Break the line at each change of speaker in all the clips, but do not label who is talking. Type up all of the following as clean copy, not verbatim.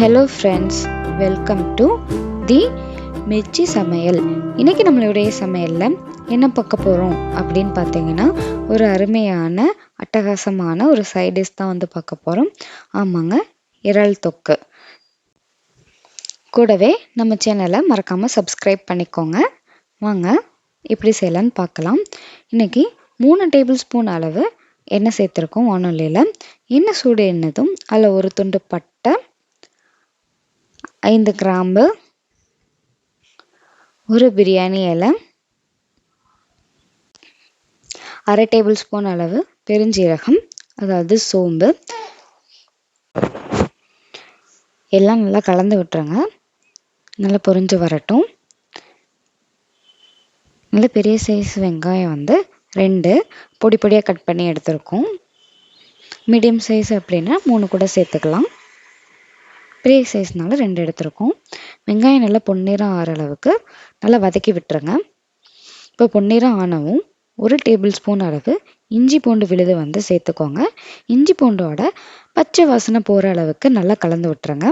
Hello friends, welcome to the Mirchi சமையல். இன்றைக்கி நம்மளுடைய சமையலில் என்ன பார்க்க போகிறோம் அப்படின்னு பார்த்தீங்கன்னா, ஒரு அருமையான அட்டகாசமான ஒரு சைட் டிஷ் தான் வந்து பார்க்க போகிறோம். ஆமாங்க, இறால் தொக்கு. கூடவே நம்ம சேனலை மறக்காமல் சப்ஸ்கிரைப் பண்ணிக்கோங்க. வாங்க எப்படி செய்யலான்னு பார்க்கலாம். இன்றைக்கி 3 டேபிள் ஸ்பூன் அளவு எண்ணெய் சேர்த்துருக்கோம் வானொலியில். எண்ணெய் சூடு எண்ணதும் அதில் ஒரு துண்டு பட்டை, 5 கிராம்பு, ஒரு பிரியாணி இலை, 1/2 டேபிள் ஸ்பூன் அளவு பெருஞ்சீரகம், அதாவது சோம்பு, எல்லாம் நல்லா கலந்து விட்டுருங்க. நல்லா பொரிஞ்சு வரட்டும். நல்ல பெரிய சைஸ் வெங்காயம் வந்து 2 பொடி பொடியாக கட் பண்ணி எடுத்துருக்கோம். மீடியம் சைஸ் அப்படின்னா 3 கூட சேர்த்துக்கலாம். பெரிய சைஸ்னால 2 எடுத்துருக்கோம். வெங்காயம் நல்லா பொன்னிறம் ஆகிற அளவுக்கு நல்லா வதக்கி விட்டுருங்க. இப்போ பொன்னிறம் ஆனவும் 1 டேபிள் ஸ்பூன் அளவு இஞ்சி பூண்டு விழுது வந்து சேர்த்துக்கோங்க. இஞ்சி பூண்டோட பச்சை வாசனை போகிற அளவுக்கு நல்லா கலந்து விட்டுருங்க.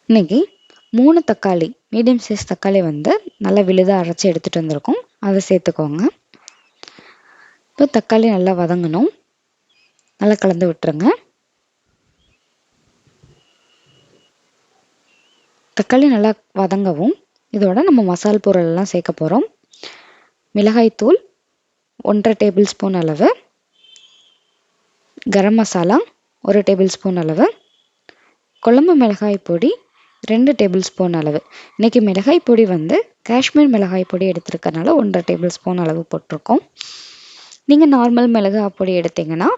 இன்னைக்கு 3 தக்காளி, மீடியம் சைஸ் தக்காளி வந்து நல்லா விழுதாக அரைச்சி எடுத்துகிட்டு வந்திருக்கோம். அதை சேர்த்துக்கோங்க. இப்போ தக்காளி நல்லா வதங்கணும். நல்லா கலந்து விட்டுருங்க. தக்காளி நல்லா வதங்கவும் இதோட நம்ம மசால் பொருள் எல்லாம் சேர்க்க போகிறோம். மிளகாய்த்தூள் 1/2 டேபிள் ஸ்பூன் அளவு, கரம் மசாலா 1 டேபிள் ஸ்பூன் அளவு, குழம்பு மிளகாய் பொடி 2 டேபிள் ஸ்பூன் அளவு. இன்றைக்கி மிளகாய் பொடி வந்து காஷ்மீர் மிளகாய் பொடி எடுத்துருக்கனால 1/2 டேபிள் ஸ்பூன் அளவு போட்டிருக்கோம். நீங்கள் நார்மல் மிளகாய் பொடி எடுத்தீங்கன்னா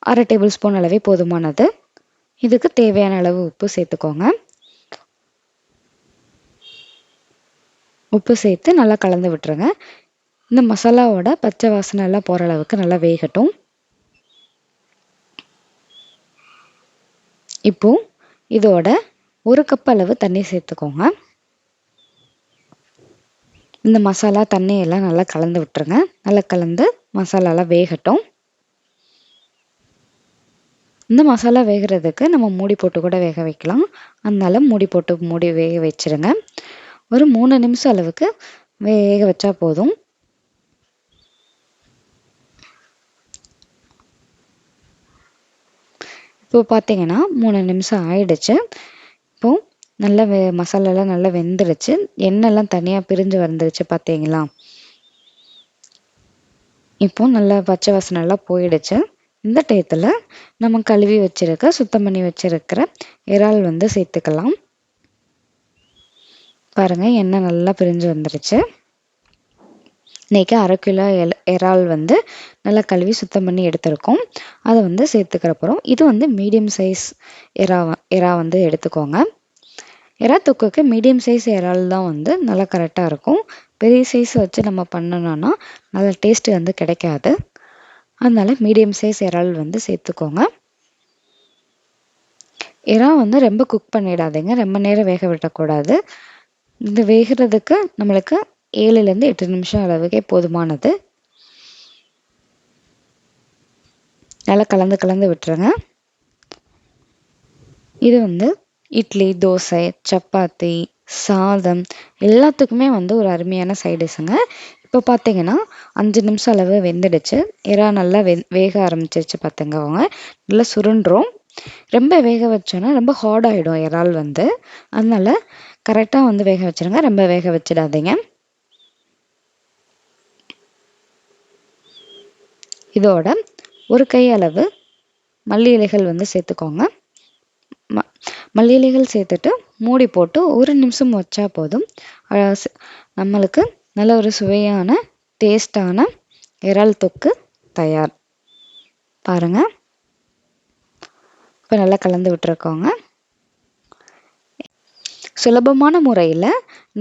1/2 டேபிள் ஸ்பூன் அளவே போதுமானது. இதுக்கு தேவையான அளவு உப்பு சேர்த்துக்கோங்க. உப்பு சேர்த்து நல்லா கலந்து விட்டுருங்க. இந்த மசாலாவோட பச்சை வாசனை எல்லாம் போகிற அளவுக்கு நல்லா வேகட்டும். இப்போ இதோட 1 கப் அளவு தண்ணி சேர்த்துக்கோங்க. இந்த மசாலா தண்ணியெல்லாம் நல்லா கலந்து விட்டுருங்க. நல்லா கலந்து மசாலாலாம் வேகட்டும். இந்த மசாலா வேகிறதுக்கு நம்ம மூடி போட்டு கூட வேக வைக்கலாம். அதனால மூடி வேக வச்சிருங்க. ஒரு 3 நிமிஷம் அளவுக்கு வேக வச்சா போதும். இப்போ பார்த்தீங்கன்னா 3 நிமிஷம் ஆயிடுச்சு. இப்போ நல்லா மசாலாலாம் நல்லா வெந்துருச்சு. எண்ணெய்லாம் தனியாக பிரிஞ்சு வந்துருச்சு பார்த்தீங்களா. இப்போ நல்லா பச்சை வாசனை எல்லாம் போயிடுச்சு. இந்த டயத்தில் நம்ம கழுவி வச்சிருக்க சுத்தம் பண்ணி வச்சிருக்கிற இறால் வந்து சேர்த்துக்கலாம். பாருங்க, எண்ணெய் நல்லா பிரிஞ்சு வந்துருச்சு. இன்னைக்கு 1/2 கிலோ இறால் வந்து நல்லா கழுவி சுத்தம் பண்ணி எடுத்துருக்கோம். அதை வந்து சேர்த்துக்கிறப்பறம் இது வந்து மீடியம் சைஸ் இறா வந்து எடுத்துக்கோங்க. இறா தொக்குக்கு மீடியம் சைஸ் இறால் தான் வந்து நல்லா கரெக்டாக இருக்கும். பெரிய சைஸ் வச்சு நம்ம பண்ணணும்னா நல்ல டேஸ்ட்டு வந்து கிடைக்காது. அதனால மீடியம் சைஸ் இறால் வந்து சேர்த்துக்கோங்க. இறா வந்து ரொம்ப குக் பண்ணிடாதீங்க, ரொம்ப நேரம் வேக விடக்கூடாது. இது வேகிறதுக்கு நம்மளுக்கு 7லேருந்து 8 நிமிஷம் அளவுக்கே போதுமானது. நல்லா கலந்து விட்டுருங்க. இது வந்து இட்லி, தோசை, சப்பாத்தி, சாதம் எல்லாத்துக்குமே வந்து ஒரு அருமையான சைட் டிஷ்ஷுங்க. இப்போ பார்த்தீங்கன்னா 5 நிமிஷம் அளவு வெந்துடுச்சு. இறா நல்லா வேக ஆரம்பிச்சிருச்சு பார்த்துங்கவங்க. நல்லா சுருண்டுரும். ரொம்ப வேக வச்சோன்னா ரொம்ப ஹார்ட் ஆகிடும் இறால் வந்து. அதனால கரெக்டாக வந்து வேக வச்சுருங்க, ரொம்ப வேக வச்சிடாதீங்க. இதோட 1 கை அளவு மல்லி இலைகள் வந்து சேர்த்துக்கோங்க. மல்லி இலைகள் சேர்த்துட்டு மூடி போட்டு 1 நிமிஷம் வச்சா போதும். நம்மளுக்கு நல்ல ஒரு சுவையான டேஸ்டான இறால் தொக்கு தயார். பாருங்க, இப்போ நல்லா கலந்து விட்டுருக்கோங்க. சுலபமான முறையில்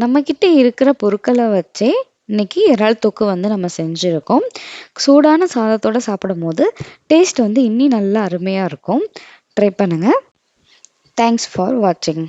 நம்மக்கிட்ட இருக்கிற பொருட்களை வச்சே இன்னைக்கு இறால் தொக்கு வந்து நம்ம செஞ்சுருக்கோம். சூடான சாதத்தோடு சாப்பிடும் போது டேஸ்ட் வந்து இன்னும் நல்லா அருமையாக இருக்கும். ட்ரை பண்ணுங்கள். தேங்க்ஸ் ஃபார் வாட்சிங்.